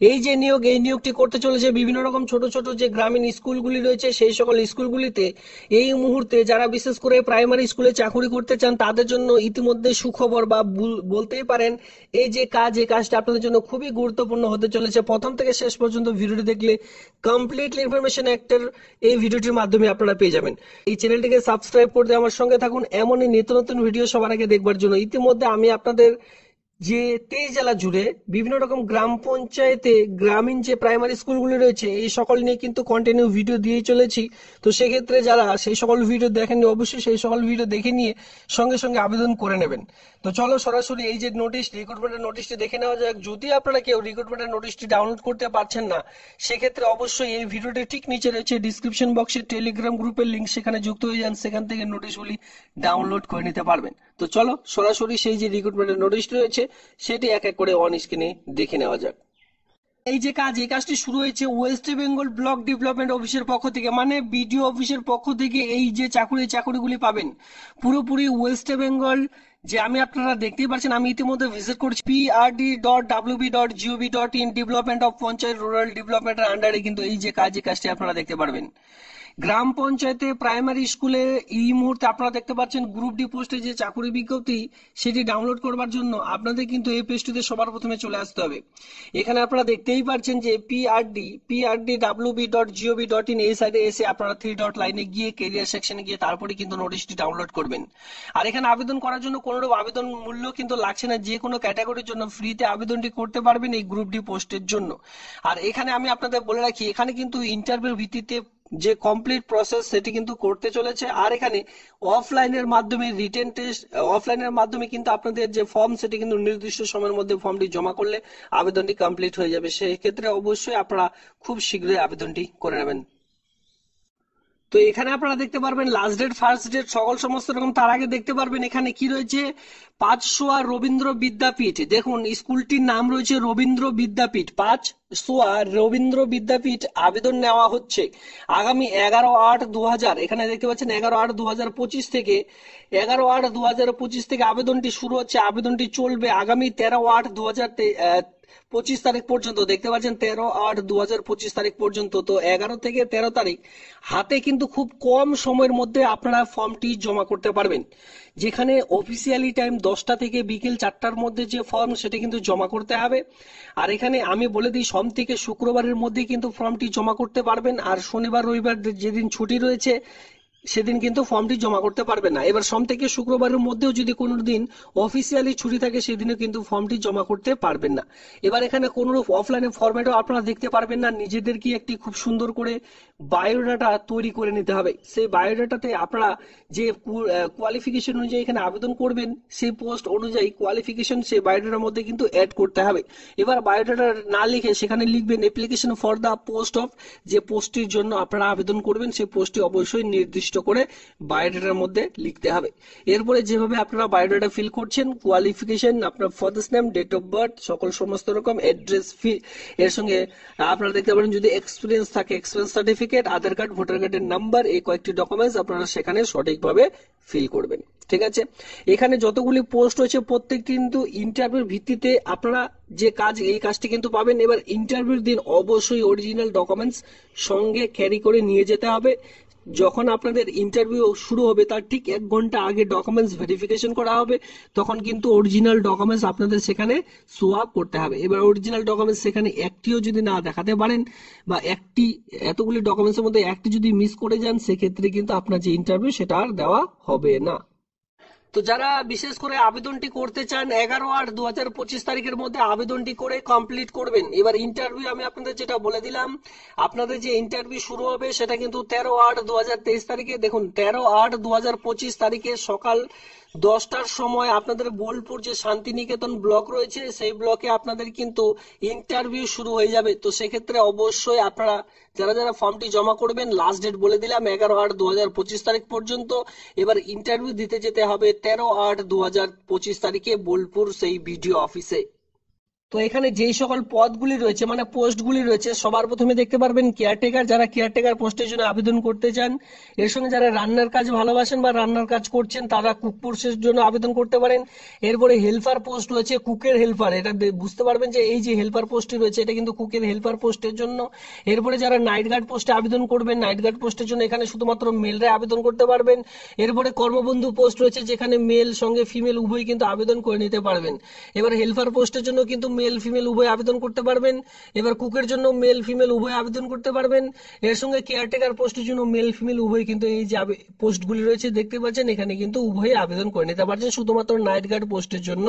এই যে নিয়োগ, এই নিয়োগটি করতে চলেছে বিভিন্ন রকম ছোট ছোট যে গ্রামীণ স্কুলগুলি রয়েছে সেই সকল স্কুলগুলিতে। এই মুহূর্তে যারা বিশেষ করে প্রাইমারি স্কুলে চাকুরি করতে চান তাদের জন্য ইতিমধ্যে সুখবর বা বলতেই পারেন এই যে কাজ, এই কাজটা আপনাদের জন্য খুবই গুরুত্বপূর্ণ হতে চলেছে। প্রথম থেকে শেষ পর্যন্ত ভিডিওটি দেখলে কমপ্লিটলি ইনফরমেশন একটার এই ভিডিওটির মাধ্যমে আপনারা পেয়ে যাবেন। এই চ্যানেলটিকে সাবস্ক্রাইব করতে আমার সঙ্গে থাকুন এমনই নিত্য নতুন ভিডিও সবার আগে দেখবার জন্য। ইতিমধ্যে আমি আপনাদের যে 23 জেলা জুড়ে বিভিন্ন রকম গ্রাম পঞ্চায়েতে গ্রামীণ যে প্রাইমারি স্কুলগুলি রয়েছে এই সকল নিয়ে কিন্তু কন্টিনিউ ভিডিও দিয়ে চলেছি। তো সেক্ষেত্রে যারা সেই সকল ভিডিও দেখেননি অবশ্যই সেই সকল ভিডিও দেখে নিয়ে সঙ্গে সঙ্গে আবেদন করে নেবেন। তো চলো সরাসরি এই যে নোটিশ, রিক্রুটমেন্টের নোটিশটি দেখে নেওয়া যাক। যদি আপনারা কেউ রিক্রুটমেন্টের নোটিশটি ডাউনলোড করতে পারছেন না, সেক্ষেত্রে অবশ্যই এই ভিডিওটি ঠিক নিচে রয়েছে ডিসক্রিপশন বক্সে টেলিগ্রাম গ্রুপের লিঙ্ক, সেখানে যুক্ত হয়ে যান, সেখান থেকে নোটিশগুলি ডাউনলোড করে নিতে পারবেন। তো চলো সরাসরি সেই যে রিক্রুটমেন্টের নোটিশটি রয়েছে সেটি এক এক করে অন স্ক্রিনে দেখে নেওয়া যাক। এই যে কাজ, এই কাজটি শুরু হয়েছে ওয়েস্ট বেঙ্গল ব্লক ডেভেলপমেন্ট অফিসের পক্ষ থেকে, মানে বিডিও অফিসের পক্ষ থেকে। এই যে চাকুরিগুলি পাবেন পুরোপুরি ওয়েস্ট বেঙ্গল। যে আমি আপনারা দেখতেই পাচ্ছেন, আমি ইতিমধ্যে ভিজিট করছি prd.wb.gov.in, development of panchayat rural ডেভেলপমেন্টের আন্ডারে কিন্তু এই যে কাজ, এই কাজটি আপনারা দেখতে পারবেন। গ্রাম পঞ্চায়েতে প্রাইমারি স্কুলে এই মুহূর্তে আপনারা দেখতে পাচ্ছেন গ্রুপ ডি পোস্টে যে চাকুরি বিজ্ঞপ্তি সেটি ডাউনলোড করবার জন্য আপনাদের কিন্তু এই পেজটিতে সবার প্রথমে চলে আসতে হবে। এখানে আপনারা দেখতেই পাচ্ছেন যে prd.wb.gov.in, এই সাইডে এসে আপনারা 3 ডট লাইনে গিয়ে কেরিয়ার সেকশনে গিয়ে তারপরে কিন্তু নোটিশটি ডাউনলোড করবেন। আর এখানে আবেদন করার জন্য কোনো আবেদন মূল্য কিন্তু লাগছে না, যে কোনো ক্যাটাগরির জন্য ফ্রিতে আবেদনটি করতে পারবেন এই গ্রুপ ডি পোস্টের জন্য। আর এখানে আমি আপনাদের বলে রাখি, এখানে কিন্তু ইন্টারভিউ ভিত্তিতে যে কমপ্লিট প্রসেস সেটি কিন্তু করতে চলেছে। আর এখানে অফলাইনের মাধ্যমে রিটেন টেস্ট, অফলাইনের মাধ্যমে কিন্তু আপনাদের যে ফর্ম সেটি কিন্তু নির্দিষ্ট সময়ের মধ্যে ফর্মটি জমা করলে আবেদনটি কমপ্লিট হয়ে যাবে। সেই ক্ষেত্রে অবশ্যই আপনারা খুব শীঘ্রই আবেদনটি করে নেবেন। তো এখানে আপনারা দেখতে পারবেন লাস্ট ডেট, ফার্স্ট ডেট, সকল সমস্ত রকম। তার আগে দেখতে পারবেন এখানে কি রয়েছে, 5সোয়া রবীন্দ্র বিদ্যাপীঠ। দেখুন স্কুলটির নাম রয়েছে রবীন্দ্র বিদ্যাপীঠ, 5সোয়া রবীন্দ্র বিদ্যাপীঠ। আবেদন নেওয়া হচ্ছে আগামী 11/8/2000, এখানে দেখতে পাচ্ছেন 11/8/2025 থেকে, 11/8/2025 থেকে আবেদনটি শুরু হচ্ছে। আবেদনটি চলবে আগামী 13/8/2025 তারিখ পর্যন্ত। দেখতে পাচ্ছেন 13/8/2025 তারিখ পর্যন্ত। তো 11 থেকে 13 তারিখ হাতে কিন্তু খুব কম সময়ের মধ্যে আপনারা ফর্মটি জমা করতে পারবেন। যেখানে অফিসিয়ালি টাইম 10টা থেকে বিকেল 4টার মধ্যে যে ফর্ম সেটা কিন্তু জমা করতে হবে। আর এখানে আমি বলে দিই, সোম থেকে শুক্রবারের মধ্যে কিন্তু ফর্মটি জমা করতে পারবেন। আর শনিবার রবিবার যেদিন ছুটি রয়েছে সেদিন কিন্তু ফর্মটি জমা করতে পারবেন না। এবার সোম থেকে শুক্রবারের মধ্যেও যদি কোনো দিন অফিসিয়ালি ছুটি থাকে সেদিনও কিন্তু ফর্মটি জমা করতে পারবেন না। এবার এখানে কোনো অফলাইনে ফরম্যাটও আপনারা দেখতে পারবেন না। নিজেদেরকে একটি খুব সুন্দর করে বায়োডাটা তৈরি করে নিতে হবে। সেই বায়োডাটাতে আপনারা যে কোয়ালিফিকেশন অনুযায়ী এখানে আবেদন করবেন সেই পোস্ট অনুযায়ী কোয়ালিফিকেশন সেই বায়োডাটার মধ্যে কিন্তু অ্যাড করতে হবে। এবার বায়োডাটা না লিখে সেখানে লিখবেন application for the post of, যে পোস্টটির জন্য আপনারা আবেদন করবেন সেই পোস্টটি অবশ্যই নির্দিষ্ট করে বায়োডাটার মধ্যে লিখতে হবে। এরপরে যেভাবে আপনারা বায়োডাটা ফিল করছেন, কোয়ালিফিকেশন, আপনার father's name, date of birth, সকল সমস্ত রকম অ্যাড্রেস, ফি, এর সঙ্গে আপনারা দেখতে পারেন যদি এক্সপিরিয়েন্স থাকে এক্সপিরিয়েন্স সার্টিফিকেট, আধার কার্ড, ভোটার কার্ডের নাম্বার, এই কয়েকটি ডকুমেন্টস আপনারা সেখানে সঠিকভাবে ফিল করবেন। ঠিক আছে, এখানে যতগুলি পোস্ট রয়েছে প্রত্যেকটি কিন্তু ইন্টারভিউর ভিত্তিতে আপনারা যে কাজ, এই কাজটি কিন্তু পাবেন। এবার ইন্টারভিউর দিন অবশ্যই অরিজিনাল ডকুমেন্টস সঙ্গে ক্যারি করে নিয়ে যেতে হবে। যখন আপনাদের ইন্টারভিউ শুরু হবে তার ঠিক 1 ঘন্টা আগে ডকুমেন্টস ভেরিফিকেশন করা হবে, তখন কিন্তু অরিজিনাল ডকুমেন্টস আপনাদের সেখানে শো আপ করতে হবে। এবার অরিজিনাল ডকুমেন্টস সেখানে একটিও যদি না দেখাতে পারেন বা এতগুলি ডকুমেন্টসের মধ্যে একটি যদি মিস করে যান, সেক্ষেত্রে কিন্তু আপনার যে ইন্টারভিউ সেটা আর দেওয়া হবে না। তো যারা বিশেষ করে আবেদনটি করতে চান 11/8/2025 তারিখের মধ্যে আবেদনটি করে কমপ্লিট করবেন। এবার ইন্টারভিউ আমি আপনাদের যেটা বলে দিলাম, আপনাদের যে ইন্টারভিউ শুরু হবে সেটা কিন্তু 13/8/2023 তারিখে। দেখুন 13/8/2025 তারিখে সকাল 10টার সময় আপনাদের বোলপুর যে শান্তিনিকেতন ব্লক রয়েছে সেই ব্লকে আপনাদের কিন্তু ইন্টারভিউ শুরু হয়ে যাবে। তো সেক্ষেত্রে অবশ্যই আপনারা যারা যারা ফর্মটি জমা করবেন, লাস্ট ডেট বলে দিলাম 11/8/2025 তারিখ পর্যন্ত। এবার ইন্টারভিউ দিতে যেতে হবে 13/8/2025 তারিখে বোলপুর সেই বিডিও অফিসে। তো এখানে যেই সকল পদগুলি রয়েছে মানে পোস্টগুলি রয়েছে, সবার প্রথমে দেখতে পারবেন কেয়ারটেকার। যারা কেয়ারটেকার পোস্টের জন্য আবেদন করতে চান, এর সঙ্গে যারা রান্নার কাজ ভালোবাসেন বা রান্নার কাজ করছেন তারা কুক পোস্টের জন্য আবেদন করতে পারেন। এরপরে হেল্পার পোস্ট রয়েছে, কুকের হেল্পার, এটা বুঝতে পারবেন যে এই যে হেল্পার পোস্টটি রয়েছে এটা কিন্তু কুকের হেল্পার পোস্টের জন্য। এরপরে যারা নাইট গার্ড পোস্টে আবেদন করবেন, নাইট গার্ড পোস্টের জন্য এখানে শুধুমাত্র মেলরা আবেদন করতে পারবেন। এরপরে কর্মবন্ধু পোস্ট রয়েছে, যেখানে মেল সঙ্গে ফিমেল উভয় কিন্তু আবেদন করে নিতে পারবেন। এবার হেল্পার পোস্টের জন্য কিন্তু মেল ফিমেল উভয় আবেদন করতে পারবেন। এবার কুকের জন্য মেল ফিমেল উভয় আবেদন করতে পারবেন। এর সঙ্গে কেয়ারটেকার পোস্টের জন্য মেল ফিমেল উভয় কিন্তু এই যে পোস্টগুলি রয়েছে দেখতে পাচ্ছেন এখানে কিন্তু উভয় আবেদন করে নিতে পারছেন। শুধুমাত্র নাইট গার্ড পোস্টের জন্য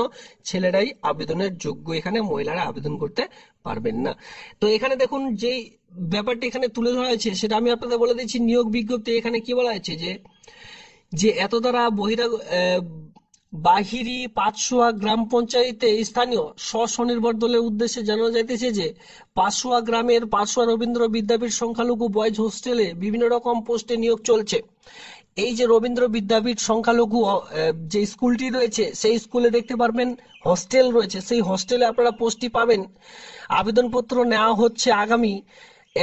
ছেলেরাই আবেদনের যোগ্য, এখানে মহিলারা আবেদন করতে পারবেন না। তো এখানে দেখুন যেই ব্যাপারটি এখানে তুলে ধরা হয়েছে সেটা আমি আপনাদের বলে দিচ্ছি। নিয়োগ বিজ্ঞপ্তি এখানে কি বলা হয়েছে যে যে এত দ্বারা বাহিরি পাঁচশোয়া গ্রাম পঞ্চায়েতে স্থানীয় স্বনির্ভর দলের উদ্দেশ্যে জানানো যাইতেছে যে পাঁচশোয়া গ্রামের পাঁচশোয়া রবীন্দ্র বিদ্যাপীঠ সংখ্যালঘু বয়েজ হোস্টেলে বিভিন্ন রকম পোস্টে নিয়োগ চলছে। এই যে রবীন্দ্র বিদ্যাপীঠ সংখ্যালঘু যে স্কুলটি রয়েছে সেই স্কুলে দেখতে পারবেন হস্টেল রয়েছে, সেই হস্টেলে আপনারা পোস্টটি পাবেন। আবেদনপত্র নেওয়া হচ্ছে আগামী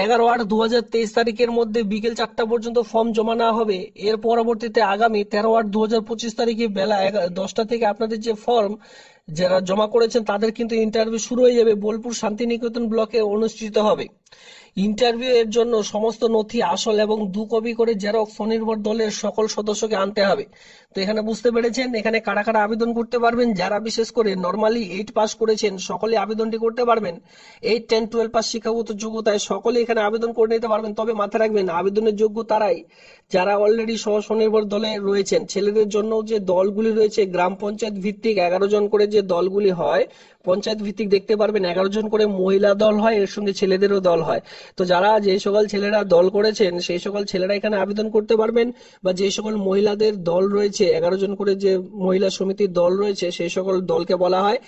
11/8/2023 তারিখের মধ্যে বিকেল 4টা পর্যন্ত ফর্ম জমা নেওয়া হবে। এর পরবর্তীতে আগামী 13/8/2025 তারিখে বেলা 10টা থেকে আপনাদের যে ফর্ম যারা জমা করেছেন তাদের কিন্তু ইন্টারভিউ শুরু হয়ে যাবে। বোলপুর শান্তিনিকেতন ব্লকে অনুষ্ঠিত হবে। ইন্টারভিউ এর জন্য সমস্ত নথি আসল এবং 2 কপি করে জেরক্স স্বনির্ভর দলের সকল সদস্যকে আনতে হবে। তো এখানে বুঝতে পেরেছেন এখানে কারা কারা আবেদন করতে পারবেন। যারা বিশেষ করে নর্মালি 8 পাস করেছেন সকলে আবেদনটি করতে পারবেন। 8, 10, 12 পাস শিক্ষাগত যোগ্যতায় সকলে এখানে আবেদন করে নিতে পারবেন। তবে মাথায় রাখবেন আবেদনের যোগ্য তারাই যারা অলরেডি স্বনির্ভর দলে রয়েছেন। ছেলেদের জন্য যে দলগুলি রয়েছে গ্রাম পঞ্চায়েত ভিত্তিক 11 জন করে যে দলগুলি হয়, পঞ্চায়েত ভিত্তিক দেখতে পারবেন 11 জন করে মহিলা দল হয়, এর সঙ্গে ছেলেদেরও দল হয়। তো যারা যে সকল ছেলেরা দল করেছেন সেই সকল ছেলেরা এখানে আবেদন করতে পারবেন, বা যে সকল মহিলাদের দল রয়েছে 11 জন করে যে মহিলা সমিতির দল রয়েছে সেই সকল দলকে বলা হয়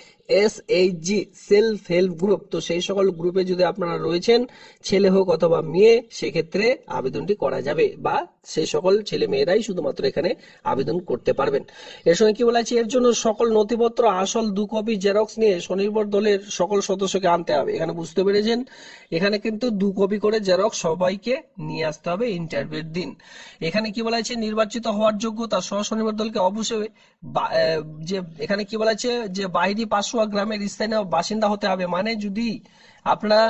SHG, সেলফ হেল্প গ্রুপ। তো সেই সকল গ্রুপে যদি আপনারা রয়েছেন ছেলে হোক অথবা মেয়ে, সেক্ষেত্রে আবেদনটি করা যাবে, বা সেই সকল ছেলে মেয়েরাই শুধুমাত্র এখানে আবেদন করতে পারবেন। এর সঙ্গে কি বলা আছে, এর জন্য সকল নথিপত্র আসল 2 কপি জেরক্স নিয়ে স্বনির্ভর দলের সকল সদস্যকে আনতে হবে। এখানে বুঝতে পেরেছেন এখানে কিন্তু 2 কপি করে জেরক্স সবাইকে নিয়ে আসতে হবে ইন্টারভিউর দিন। এখানে কি বলা আছে, নির্বাচিত হওয়ার যোগ্যতা স্বনির্ভর দলকে অবশ্যই যে এখানে কি বলা আছে যে বাহিরি পাঁচশোয়া গ্রামের স্থানীয় বাসিন্দা হতে হবে। মানে যদি আপনারা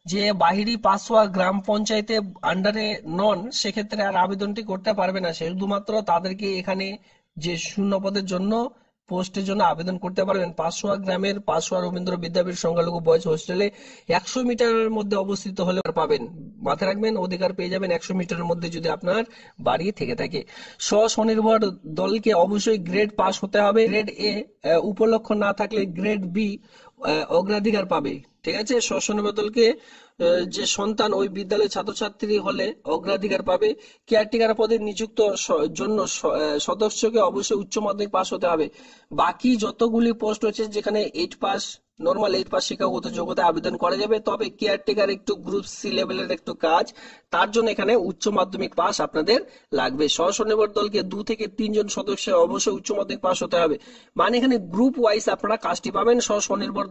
যে বাহিরি পাঁচশোয়া গ্রাম পঞ্চায়েতে আন্ডারে নন সেক্ষেত্রে আর আবেদনটি করতে পারবে না। শুধুমাত্র তাদেরকে এখানে যে শূন্য পদের জন্য পোস্টের জন্য আবেদন করতে পারবেন। পাঁচশোয়া গ্রামের পাঁচশোয়া রবীন্দ্র বিদ্যাপীঠ সংখ্যালঘু বয়েজ হোস্টেলে 100 মিটারের মধ্যে অবস্থিত হলে পাবেন। মাথায় রাখবেন অধিকার পেয়ে যাবেন 100 মিটারের মধ্যে যদি আপনার বাড়ি থেকে থাকে। স্বনির্ভর দলকে অবশ্যই গ্রেড পাস হতে হবে। গ্রেড A উপলক্ষ না থাকলে গ্রেড B অগ্রাধিকার পাবে। ঠিক আছে, স্বনির্ভর দলকে যে সন্তান ওই বিদ্যালয়ের ছাত্রছাত্রী হলে অগ্রাধিকার পাবে। কেয়ারটেকার পদে নিযুক্ত জন্য সদস্যকে অবশ্যই উচ্চ মাধ্যমিক পাস হতে হবে। বাকি যতগুলি পোস্ট রয়েছে যেখানে 8 পাস নর্মাল 8 পাস শিক্ষাগত যোগ্যতা আবেদন করা যাবে। তবে কেয়ারটেকার একটু গ্রুপ C লেভেলের একটু কাজ, তার জন্য এখানে উচ্চ মাধ্যমিক পাস আপনাদের লাগবে। স্বনির্ভর দলকে 2 থেকে 3 জন সদস্য অবশ্যই উচ্চ মাধ্যমিক পাস হতে হবে। মানে এখানে গ্রুপ ওয়াইজ আপনারা কাজটি পাবেন। স্বনির্ভর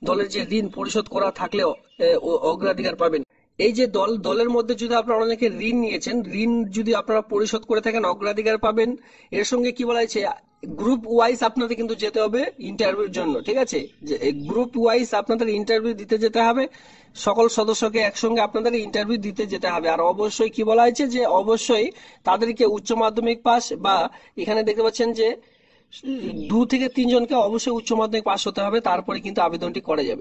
দলের যে ঋণ পরিশোধ করা থাকলেও অগ্রাধিকার পাবেন। এই যে দলের মধ্যে যদি আপনারা অনেকে ঋণ নিয়েছেন, ঋণ যদি আপনারা পরিশোধ করে থাকেন অগ্রাধিকার পাবেন। এর সঙ্গে কি বলা হয়েছে, গ্রুপ ওয়াইজ আপনাদের কিন্তু যেতে হবে ইন্টারভিউর জন্য। ঠিক আছে, যে গ্রুপ ওয়াইজ আপনাদের ইন্টারভিউ দিতে যেতে হবে। সকল সদস্যকে একসঙ্গে আপনাদের ইন্টারভিউ দিতে যেতে হবে। আর অবশ্যই কি বলা হয়েছে যে অবশ্যই তাদেরকে উচ্চ মাধ্যমিক পাস, বা এখানে দেখতে পাচ্ছেন যে 2 থেকে 3 জনকে অবশ্যই উচ্চ মাধ্যমিক পাস হতে হবে, তারপরে কিন্তু আবেদনটি করা যাবে।